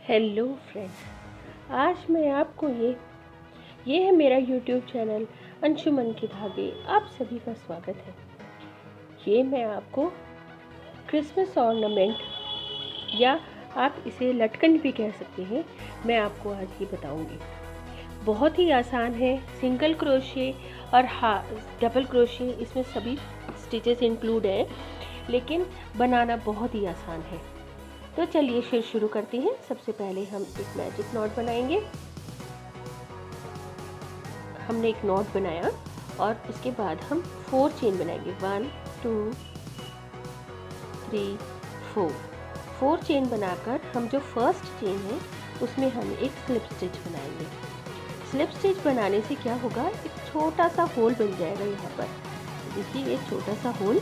Hello friends, आज मैं आपको ये है मेरा यूट्यूब चैनल अंशुमन के धागे। आप सभी का स्वागत है। ये मैं आपको क्रिसमस ऑर्नामेंट या आप इसे लटकन भी कह सकते हैं, मैं आपको आज ये बताऊंगी। बहुत ही आसान है। सिंगल क्रोशे और डबल क्रोशे, इसमें सभी स्टिचेस इंक्लूड हैं, लेकिन बनाना बहुत ही आसान है। तो चलिए फिर शुरू करते हैं। सबसे पहले हम एक मैजिक नॉट बनाएंगे। हमने एक नॉट बनाया और उसके बाद हम 4 चेन बनाएंगे। 1 2 3 4 चेन बनाकर हम जो फर्स्ट चेन है उसमें हम एक स्लिप स्टिच बनाएंगे। स्लिप स्टिच बनाने से क्या होगा, एक छोटा सा होल बन जाएगा। यहाँ पर देखिए, एक छोटा सा होल,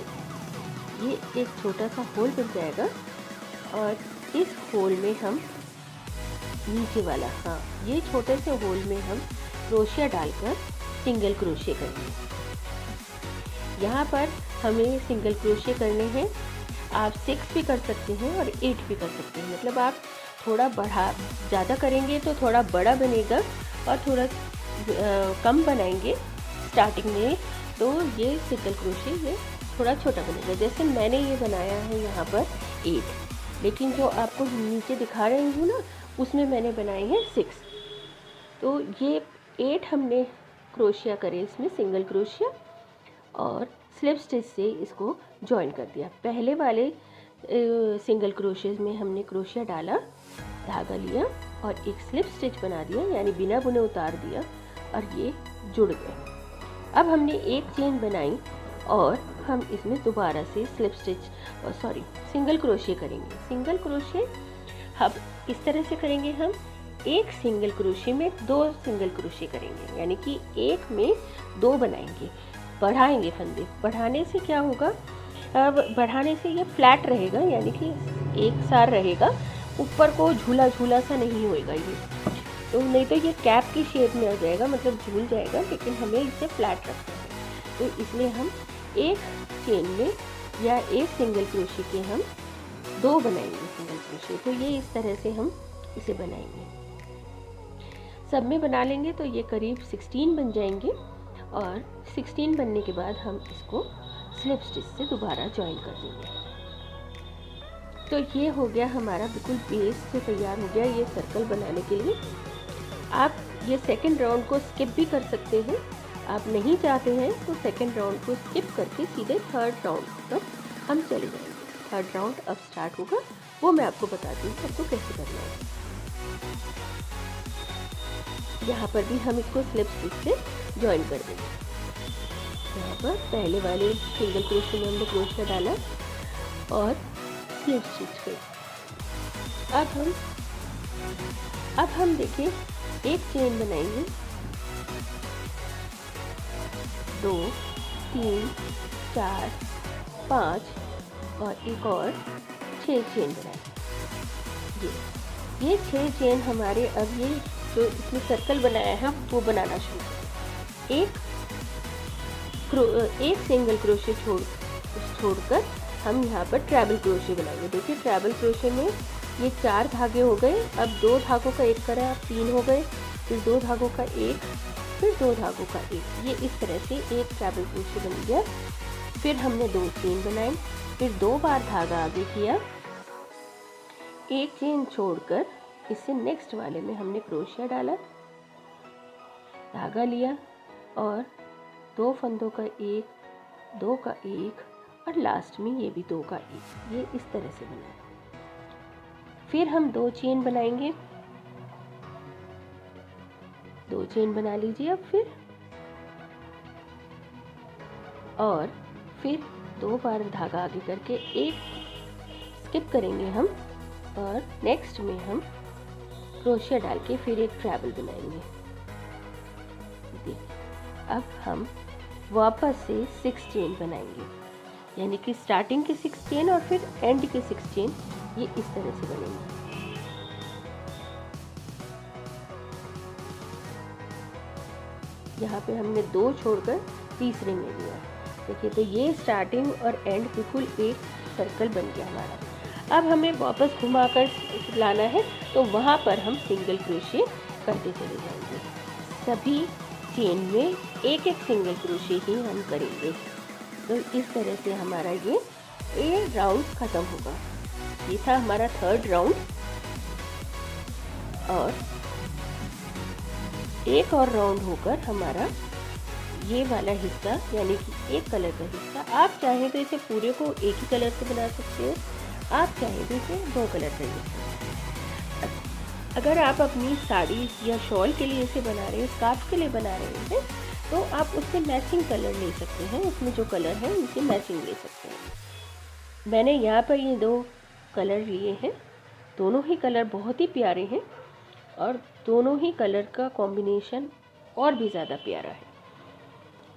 ये एक छोटा सा होल बन जाएगा और इस होल में हम नीचे वाला, ये छोटे से होल में हम क्रोशिया डालकर सिंगल क्रोशिया करेंगे। यहाँ पर हमें सिंगल क्रोशिया करने हैं। आप 6 भी कर सकते हैं और 8 भी कर सकते हैं। मतलब आप थोड़ा ज़्यादा करेंगे तो थोड़ा बड़ा बनेगा और थोड़ा कम बनाएंगे स्टार्टिंग में तो ये सिंगल क्रोशिया ये थोड़ा छोटा बनेगा। जैसे मैंने ये बनाया है यहाँ पर 8, लेकिन जो आपको नीचे दिखा रही हूँ ना, उसमें मैंने बनाए हैं 6। तो ये 8 हमने क्रोशिया करे इसमें सिंगल क्रोशिया, और स्लिप स्टिच से इसको जॉइन कर दिया। पहले वाले सिंगल क्रोशिया में हमने क्रोशिया डाला, धागा लिया और एक स्लिप स्टिच बना दिया, यानी बिना बुने उतार दिया और ये जुड़ गए। अब हमने एक चेन बनाई और हम इसमें दोबारा से स्लिप स्टिच सिंगल क्रोशिया करेंगे। सिंगल क्रोशिया अब इस तरह से करेंगे, हम एक सिंगल क्रोशिया में 2 सिंगल क्रोशिया करेंगे, यानी कि एक में 2 बनाएंगे। बढ़ाएंगे फंदे। बढ़ाने से क्या होगा, अब बढ़ाने से ये फ्लैट रहेगा, यानी कि एक सार रहेगा, ऊपर को झूला झूला सा नहीं होएगा ये। तो नहीं तो ये कैप की शेप में आ जाएगा, मतलब झूल जाएगा, लेकिन हमें इसे फ्लैट रखना है। तो इसलिए हम एक चेन में या एक सिंगल क्रोशिया के हम 2 बनाएंगे सिंगल क्रोशिया। तो ये इस तरह से हम इसे बनाएंगे। सब में बना लेंगे तो ये करीब 16 बन जाएंगे, और 16 बनने के बाद हम इसको स्लिप स्टिच से दोबारा ज्वाइन कर देंगे। तो ये हो गया हमारा, बिल्कुल बेस से तैयार हो गया ये सर्कल बनाने के लिए। आप ये सेकेंड राउंड को स्किप भी कर सकते हैं। आप नहीं चाहते हैं तो सेकेंड राउंड को स्किप करके सीधे थर्ड राउंड तक हम चले जाएंगे। थर्ड राउंड अब स्टार्ट होगा, वो मैं आपको बताती हूँ आपको कैसे करना है। यहाँ पर भी हम इसको स्लिप स्टिच से ज्वाइन कर देंगे। यहाँ पर पहले वाले सिंगल क्रोशिया में हमने क्रोशिया डाला और स्लिप स्टिच पे। अब हम देखिए एक चेन बनाएंगे, 2 3 4 5 और एक और 6 चेन बनाएंगे। ये 6 चेन हमारे, अब ये जो इसमें सर्कल बनाया है वो बनाना शुरू करें। एक सिंगल क्रोशिया छोड़कर हम यहाँ पर ट्रैवल क्रोशिया बनाएंगे। देखिए ट्रैवल क्रोशिया में ये 4 धागे हो गए। अब 2 धागों का एक करा, अब 3 हो गए, फिर 2 धागों का एक, फिर 2 धागों का एक। ये इस तरह से एक ट्रैवल क्रोशिया बन गया। फिर हमने 2 चेन बनाए, फिर 2 बार धागा आगे किया, एक चेन छोड़कर इससे नेक्स्ट वाले में हमने क्रोशिया डाला, धागा लिया और 2 फंदों का एक, 2 का एक और लास्ट में ये भी 2 का एक। ये इस तरह से बना। फिर हम 2 चेन बनाएंगे, 2 चेन बना लीजिए अब फिर, और फिर 2 बार धागा आगे करके एक स्किप करेंगे हम, और नेक्स्ट में हम क्रोशिया डाल के फिर एक ट्रैवल बनाएंगे। अब हम वापस से 6 चेन बनाएंगे, यानी कि स्टार्टिंग के 6 चेन और फिर एंड के 6 चेन, ये इस तरह से बनेंगे। यहाँ पे हमने 2 छोड़कर तीसरे में लिया। देखिए, तो ये स्टार्टिंग और एंड बिल्कुल एक सर्कल बन गया हमारा। अब हमें वापस घुमाकर लाना है तो वहाँ पर हम सिंगल क्रोशे करते चले जाएंगे। सभी चेन में एक एक सिंगल क्रोशे ही हम करेंगे। तो इस तरह से हमारा ये राउंड ख़त्म होगा। ये था हमारा थर्ड राउंड। और एक और राउंड होकर हमारा ये वाला हिस्सा यानी कि एक कलर का हिस्सा, आप चाहें तो इसे पूरे को एक ही कलर से बना सकते हो, आप चाहें तो इसे 2 कलर से बना सकते हो। अगर आप अपनी साड़ी या शॉल के लिए इसे बना रहे हैं, स्कार्फ के लिए बना रहे हैं, तो आप उससे मैचिंग कलर ले सकते हैं। उसमें जो कलर है उनसे मैचिंग ले सकते हैं। मैंने यहाँ पर ये 2 कलर लिए हैं। दोनों ही कलर बहुत ही प्यारे हैं और दोनों ही कलर का कॉम्बिनेशन और भी ज़्यादा प्यारा है।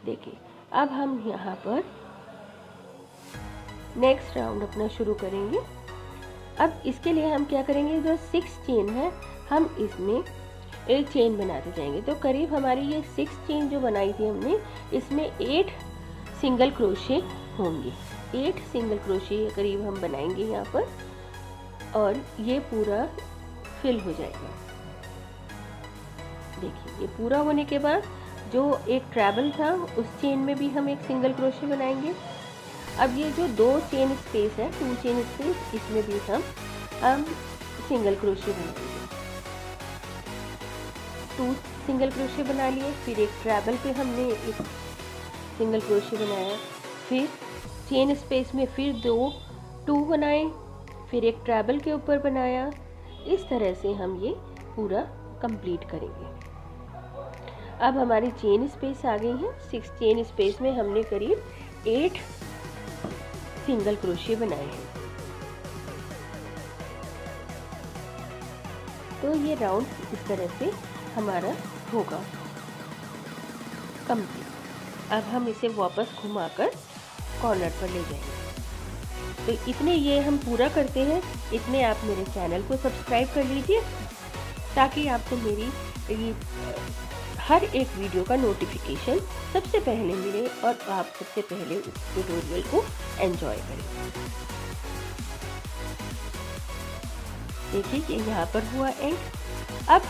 देखिए, अब हम यहाँ पर नेक्स्ट राउंड अपना शुरू करेंगे। अब इसके लिए हम क्या करेंगे, जो 6 चेन है हम इसमें एक चेन बनाते जाएंगे। तो करीब हमारी ये 6 चेन जो बनाई थी हमने, इसमें 8 सिंगल क्रोशे होंगे। 8 सिंगल क्रोशे करीब हम बनाएंगे यहाँ पर और ये पूरा फिल हो जाएगा। देखिए, ये पूरा होने के बाद जो एक ट्रैवल था उस चेन में भी हम एक सिंगल क्रोशे बनाएंगे। अब ये जो 2 चेन स्पेस है, 2 चेन स्पेस, इसमें भी हम सिंगल क्रोशे बनाएंगे। 2 सिंगल क्रोशे बना लिए, फिर एक ट्रैवल पे हमने एक सिंगल क्रोशे बनाया, फिर चेन स्पेस में फिर 2 बनाए, फिर एक ट्रैवल के ऊपर बनाया। इस तरह से हम ये पूरा कंप्लीट करेंगे। अब हमारी चेन स्पेस आ गई है। 6 चेन स्पेस में हमने करीब 8 सिंगल क्रोशे बनाए हैं। तो ये राउंड इस तरह से हमारा होगा कंप्लीट। अब हम इसे वापस घुमाकर कॉर्नर पर ले जाएंगे। तो इतने ये हम पूरा करते हैं, इतने आप मेरे चैनल को सब्सक्राइब कर लीजिए ताकि आपको मेरी ये हर एक वीडियो का नोटिफिकेशन सबसे पहले मिले और आप सबसे पहले उस ट्यूटोरियल को एंजॉय करें। देखिए, ये यहाँ पर हुआ एंड। अब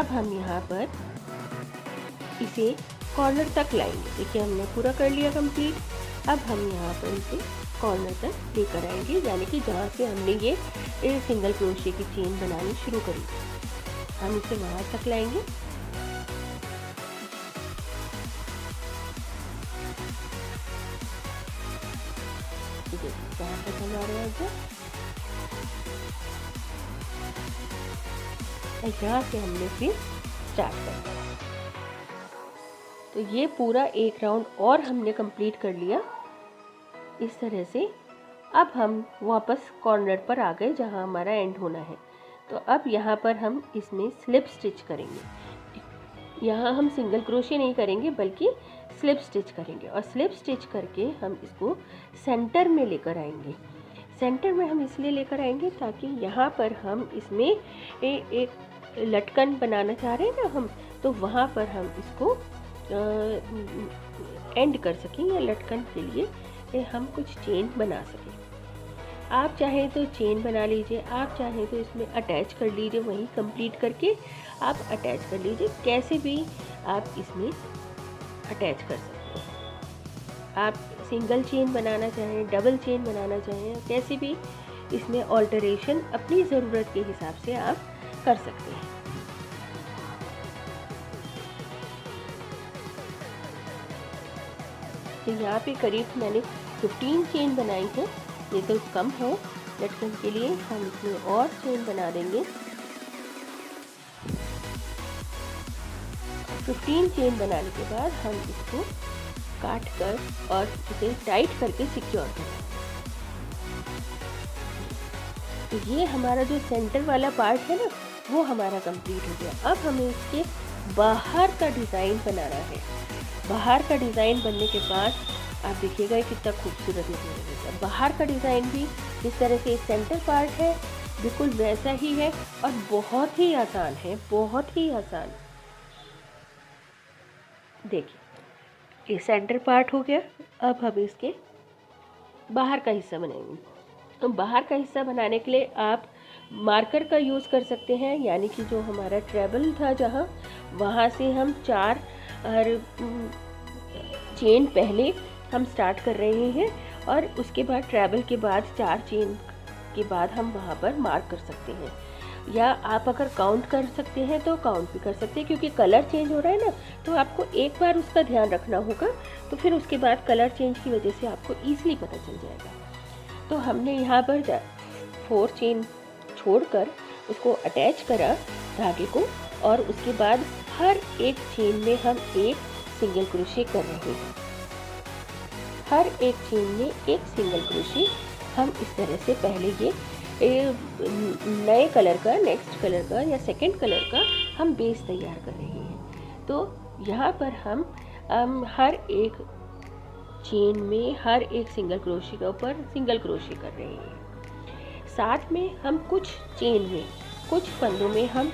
हम यहाँ पर इसे कॉर्नर तक लाएंगे। देखिए, हमने पूरा कर लिया कंप्लीट। अब हम यहाँ पर इसे कॉर्नर तक लेकर आएंगे, यानी कि जहाँ से हमने ये सिंगल क्रोशे की चेन बनानी शुरू करी, हम इसे वहाँ तक लाएंगे। जहाँ तक हमारे यहाँ से हमने फिर स्टार्ट करना है। तो ये पूरा एक राउंड और हमने कंप्लीट कर लिया इस तरह से। अब हम वापस कॉर्नर पर आ गए जहाँ हमारा एंड होना है। तो अब यहाँ पर हम इसमें स्लिप स्टिच करेंगे। यहाँ हम सिंगल क्रोशे नहीं करेंगे बल्कि स्लिप स्टिच करेंगे, और स्लिप स्टिच करके हम इसको सेंटर में लेकर आएंगे। सेंटर में हम इसलिए लेकर आएंगे ताकि यहाँ पर हम इसमें एक लटकन बनाना चाह रहे हैं ना हम, तो वहाँ पर हम इसको एंड कर सकें या लटकन के लिए हम कुछ चेन बना सकें। आप चाहें तो चेन बना लीजिए, आप चाहें तो इसमें अटैच कर लीजिए, वहीं कंप्लीट करके आप अटैच कर लीजिए। कैसे भी आप इसमें अटैच कर सकते हैं। आप सिंगल चेन बनाना चाहें, डबल चेन बनाना चाहें, कैसे भी इसमें ऑल्टरेशन अपनी ज़रूरत के हिसाब से आप कर सकते हैं। तो यहाँ पे करीब मैंने 15 चेन बनाई है। ये तो कम है लटकन के लिए, हम इसमें और चेन बना देंगे। 15 चेन बनाने के बाद हम इसको काट कर और इसे टाइट करके सिक्योर करें। तो ये हमारा जो सेंटर वाला पार्ट है ना, वो हमारा कंप्लीट हो गया। अब हमें इसके बाहर का डिज़ाइन बनाना है। बाहर का डिज़ाइन बनने के बाद आप देखिएगा कितना खूबसूरत निकलेगा। बाहर का डिज़ाइन भी इस तरह से सेंटर पार्ट है, बिल्कुल वैसा ही है और बहुत ही आसान है, बहुत ही आसान। देखिए, ये सेंटर पार्ट हो गया। अब हम इसके बाहर का हिस्सा बनाएंगे। तो बाहर का हिस्सा बनाने के लिए आप मार्कर का यूज़ कर सकते हैं, यानी कि जो हमारा ट्रेबल था जहाँ, वहाँ से हम 4 और चेन पहले हम स्टार्ट कर रहे हैं और उसके बाद ट्रेबल के बाद 4 चेन के बाद हम वहाँ पर मार्क कर सकते हैं। या आप अगर काउंट कर सकते हैं तो काउंट भी कर सकते हैं, क्योंकि कलर चेंज हो रहा है ना, तो आपको एक बार उसका ध्यान रखना होगा, तो फिर उसके बाद कलर चेंज की वजह से आपको ईजिली पता चल जाएगा। तो हमने यहाँ पर 4 चेन छोड़कर उसको अटैच करा धागे को, और उसके बाद हर एक चेन में हम एक सिंगल क्रोशे कर रहे हैं। हर एक चेन में एक सिंगल क्रोशे हम इस तरह से पहले ये नए कलर का, नेक्स्ट कलर का या सेकंड कलर का हम बेस तैयार कर रहे हैं। तो यहाँ पर हम हर एक चेन में हर एक सिंगल क्रोशे के ऊपर सिंगल क्रोशे कर रहे हैं। साथ में हम कुछ चेन में, कुछ फंदों में हम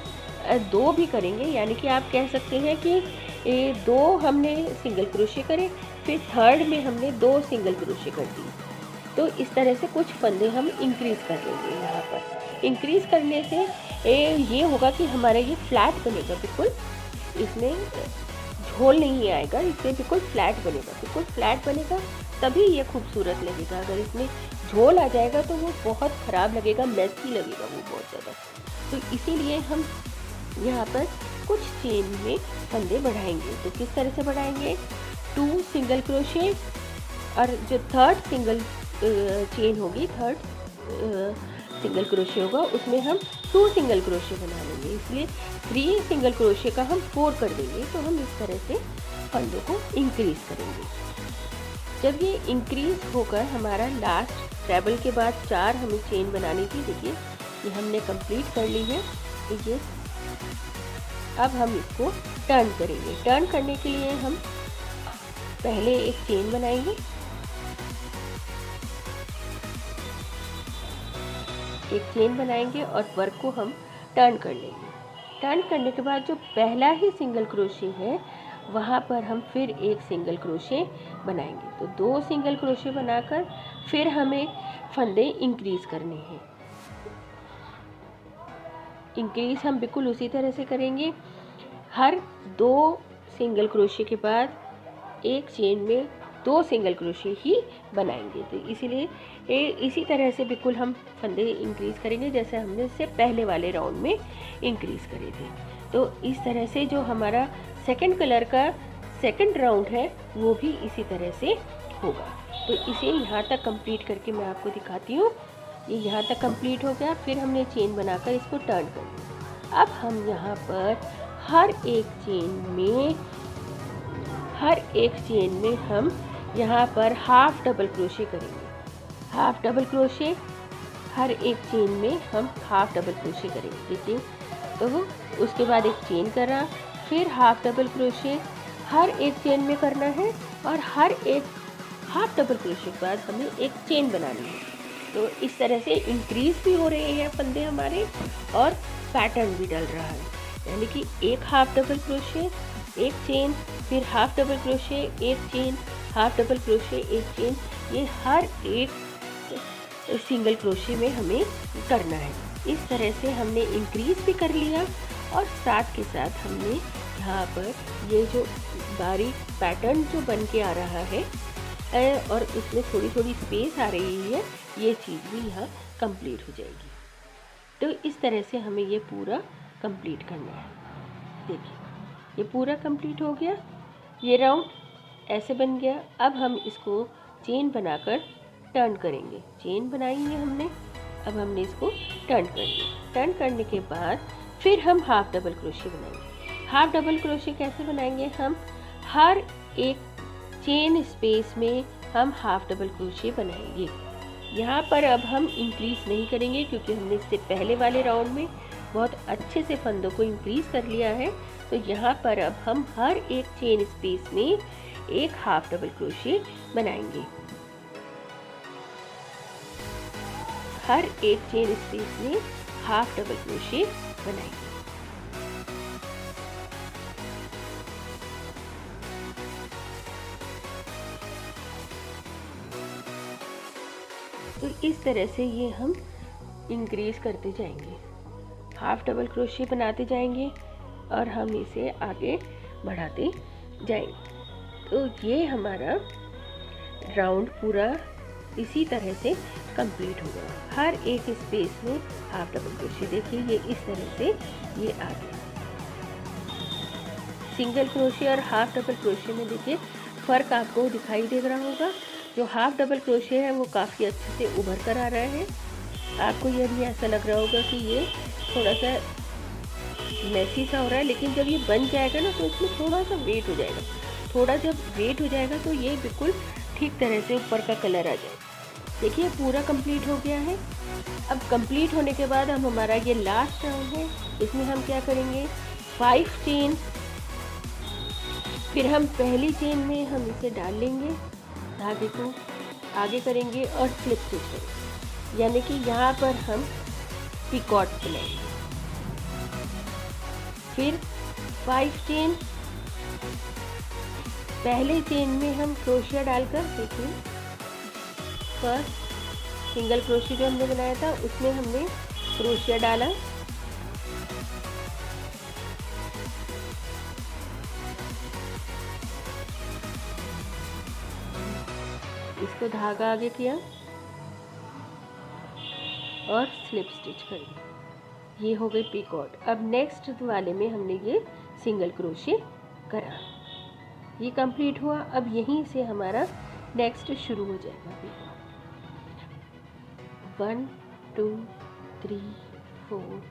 2 भी करेंगे, यानी कि आप कह सकते हैं कि 2 हमने सिंगल क्रोशे करे, फिर थर्ड में हमने 2 सिंगल क्रोशे कर दिए। तो इस तरह से कुछ फंदे हम इंक्रीज़ कर लेंगे। यहाँ पर इंक्रीज़ करने से ये होगा कि हमारा ये फ्लैट बनेगा, बिल्कुल इसमें झोल नहीं आएगा, इसमें बिल्कुल फ्लैट बनेगा, बिल्कुल फ्लैट बनेगा, तभी ये खूबसूरत लगेगा। अगर इसमें झोल आ जाएगा तो वो बहुत ख़राब लगेगा, मेसी लगेगा वो बहुत ज़्यादा। तो इसीलिए हम यहाँ पर कुछ चेन में फंदे बढ़ाएंगे। तो किस तरह से बढ़ाएंगे? 2 सिंगल क्रोशे, और जो थर्ड सिंगल चेन होगी, थर्ड सिंगल क्रोशे होगा, उसमें हम 2 सिंगल क्रोशे बना लेंगे, इसलिए 3 सिंगल क्रोशे का हम 4 कर देंगे। तो हम इस तरह से फंदों को इंक्रीज़ करेंगे। जब ये इंक्रीज़ होकर हमारा लास्ट ट्रेबल के बाद 4 हमें चेन बनानी थी, देखिए ये हमने कंप्लीट कर ली है। तो ये अब हम इसको टर्न करेंगे। टर्न करने के लिए हम पहले एक चेन बनाएंगे, एक चेन बनाएंगे और वर्क को हम टर्न कर लेंगे। टर्न करने के बाद जो पहला ही सिंगल क्रोशे है वहाँ पर हम फिर एक सिंगल क्रोशे बनाएंगे। तो 2 सिंगल क्रोशे बनाकर फिर हमें फंदे इंक्रीज़ करने हैं। इंक्रीज़ हम बिल्कुल उसी तरह से करेंगे। हर 2 सिंगल क्रोशे के बाद एक चेन में 2 सिंगल क्रोशे ही बनाएंगे। तो इसीलिए इसी तरह से बिल्कुल हम फंदे इंक्रीज़ करेंगे जैसे हमने इससे पहले वाले राउंड में इंक्रीज़ करे थे। तो इस तरह से जो हमारा सेकंड कलर का सेकंड राउंड है वो भी इसी तरह से होगा। तो इसे यहाँ तक कंप्लीट करके मैं आपको दिखाती हूँ। ये यहाँ तक कंप्लीट हो गया, फिर हमने चेन बनाकर इसको टर्न कर दिया। अब हम यहाँ पर हर एक चेन में हम यहाँ पर हाफ डबल क्रोशे करेंगे। हाफ डबल क्रोशे हर एक चेन में हम हाफ डबल क्रोशे करेंगे। देखिए, तो उसके बाद एक चेन करा, फिर हाफ डबल क्रोशे हर एक चेन में करना है, और हर एक हाफ डबल क्रोशे के बाद हमें एक चेन बनानी है। तो इस तरह से इंक्रीज भी हो रहे हैं फंदे हमारे और पैटर्न भी डल रहा है। यानी कि एक हाफ डबल क्रोशे, एक चेन, फिर हाफ डबल क्रोशे, एक चेन, हाफ डबल क्रोशे, एक चेन, ये हर एक सिंगल क्रोशे में हमें करना है। इस तरह से हमने इंक्रीज भी कर लिया और साथ के साथ हमने यहाँ पर ये जो बारीक पैटर्न जो बन के आ रहा है और इसमें थोड़ी थोड़ी स्पेस आ रही है, ये चीज़ भी यहाँ कंप्लीट हो जाएगी। तो इस तरह से हमें ये पूरा कंप्लीट करना है। देखिए, ये पूरा कंप्लीट हो गया, ये राउंड ऐसे बन गया। अब हम इसको चेन बनाकर टर्न करेंगे। चेन बनाई है हमने, अब हमने इसको टर्न कर दिया। टर्न करने के बाद फिर हम हाफ डबल क्रोशे बनाएंगे। हाफ डबल क्रोशे कैसे बनाएंगे? हम हर एक चेन स्पेस में हम हाफ डबल क्रोशे बनाएंगे। यहाँ पर अब हम इंक्रीज नहीं करेंगे क्योंकि हमने इससे पहले वाले राउंड में बहुत अच्छे से फंदों को इंक्रीज कर लिया है। तो यहाँ पर अब हम हर एक चेन स्पेस में एक हाफ डबल क्रोशे बनाएंगे। हर एक चेन स्पेस में हाफ डबल क्रोशे बनाएंगे। तो इस तरह से ये हम इंक्रीज करते जाएंगे, हाफ डबल क्रोशे बनाते जाएंगे और हम इसे आगे बढ़ाते जाएंगे। तो ये हमारा राउंड पूरा इसी तरह से कंप्लीट होगा। हर एक स्पेस में हाफ डबल क्रोशे, देखिए ये इस तरह से ये आ गया। सिंगल क्रोशे और हाफ डबल क्रोशे में देखिए फ़र्क आपको दिखाई दे रहा होगा। जो हाफ डबल क्रोशे है वो काफ़ी अच्छे से उभर कर आ रहा है। आपको ये भी ऐसा लग रहा होगा कि ये थोड़ा सा मैसी सा हो रहा है, लेकिन जब ये बन जाएगा ना तो इसमें थोड़ा सा वेट हो जाएगा। थोड़ा जब वेट हो जाएगा तो ये बिल्कुल ठीक तरह से ऊपर का कलर आ जाएगा। देखिए पूरा कंप्लीट हो गया है। अब कंप्लीट होने के बाद हम हमारा ये लास्ट राउंड है, इसमें हम क्या करेंगे 5 चेन, फिर हम पहली चेन में हम इसे डाल लेंगे, धागे को आगे करेंगे और स्लिप स्टिच करेंगे, यानी कि यहाँ पर हम पिकॉट बनाएंगे। फिर 5 चेन, पहले चेन में हम क्रोशिया डालकर, देखिए फर्स्ट सिंगल क्रोशिया जो हमने बनाया था उसमें हमने क्रोशिया डाला, इसको धागा आगे किया और स्लिप स्टिच करी, ये हो गई पिकॉट। अब नेक्स्ट वाले में हमने ये सिंगल क्रोशे करा, ये कंप्लीट हुआ। अब यहीं से हमारा नेक्स्ट शुरू हो जाएगा पिकॉट। 1 2 3 4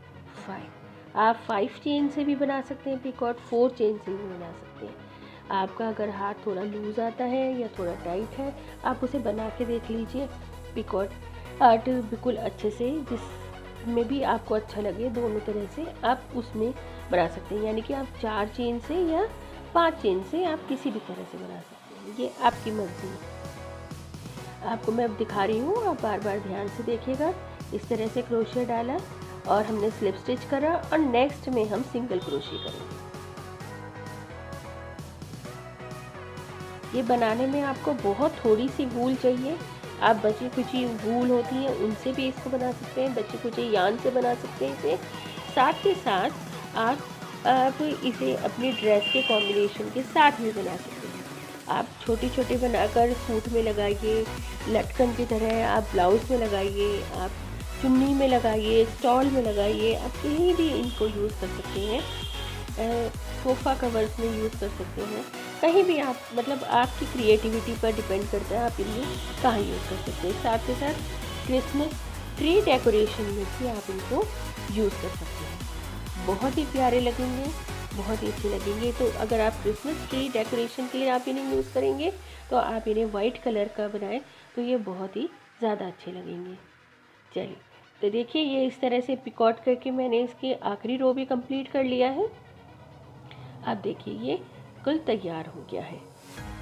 5। आप 5 चेन से भी बना सकते हैं पिकॉट, 4 चेन से भी बना सकते हैं। आपका अगर हाथ थोड़ा लूज़ आता है या थोड़ा टाइट है, आप उसे बना के देख लीजिए पिकॉट आर्ट बिल्कुल अच्छे से, जिसमें भी आपको अच्छा लगे दोनों तरह से आप उसमें बना सकते हैं। यानी कि आप 4 चेन से या 5 चेन से आप किसी भी तरह से बना सकते हैं, ये आपकी मर्ज़ी है। आपको मैं अब दिखा रही हूँ, आप बार बार ध्यान से देखिएगा। इस तरह से क्रोशिया डाला और हमने स्लिप स्टिच करा और नेक्स्ट में हम सिंगल क्रोशिया करेंगे। ये बनाने में आपको बहुत थोड़ी सी वूल चाहिए। आप बची खुची वूल होती है उनसे भी इसको बना सकते हैं, बची खुची यान से बना सकते हैं इसे। साथ के साथ आप इसे अपनी ड्रेस के कॉम्बिनेशन के साथ भी बना सकते हैं। आप छोटे छोटे बनाकर सूट में लगाइए, लटकन की तरह आप ब्लाउज़ में लगाइए, आप चुन्नी में लगाइए, स्टॉल में लगाइए, आप कहीं भी इनको यूज़ कर सकते हैं। सोफ़ा कवर्स में यूज़ कर सकते हैं, कहीं भी आप, मतलब आपकी क्रिएटिविटी पर डिपेंड करता है आप इन्हें कहाँ यूज़ कर सकते हैं। साथ के साथ क्रिसमस ट्री डेकोरेशन में भी आप इनको यूज़ कर सकते हैं, बहुत ही प्यारे लगेंगे, बहुत ही अच्छे लगेंगे। तो अगर आप क्रिसमस ट्री डेकोरेशन के लिए आप इन्हें यूज़ करेंगे तो आप इन्हें वाइट कलर का बनाएं तो ये बहुत ही ज़्यादा अच्छे लगेंगे। चलिए तो देखिए ये इस तरह से पिकॉट करके मैंने इसकी आखिरी रो भी कंप्लीट कर लिया है। अब देखिए ये बिल्कुल तैयार हो गया है।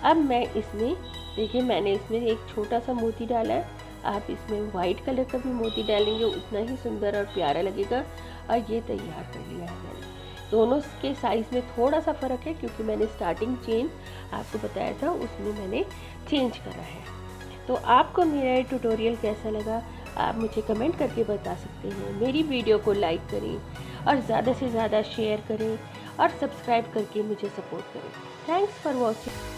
अब मैं इसमें, देखिए मैंने इसमें एक छोटा सा मोती डाला है, आप इसमें वाइट कलर का भी मोती डालेंगे उतना ही सुंदर और प्यारा लगेगा। और ये तैयार कर लिया है मैंने। दोनों के साइज़ में थोड़ा सा फ़र्क है क्योंकि मैंने स्टार्टिंग चेन आपको बताया था उसमें मैंने चेंज करा है। तो आपको मेरा ये ट्यूटोरियल कैसा लगा आप मुझे कमेंट करके बता सकते हैं। मेरी वीडियो को लाइक करें और ज़्यादा से ज़्यादा शेयर करें और सब्सक्राइब करके मुझे सपोर्ट करें। Thanks for watching.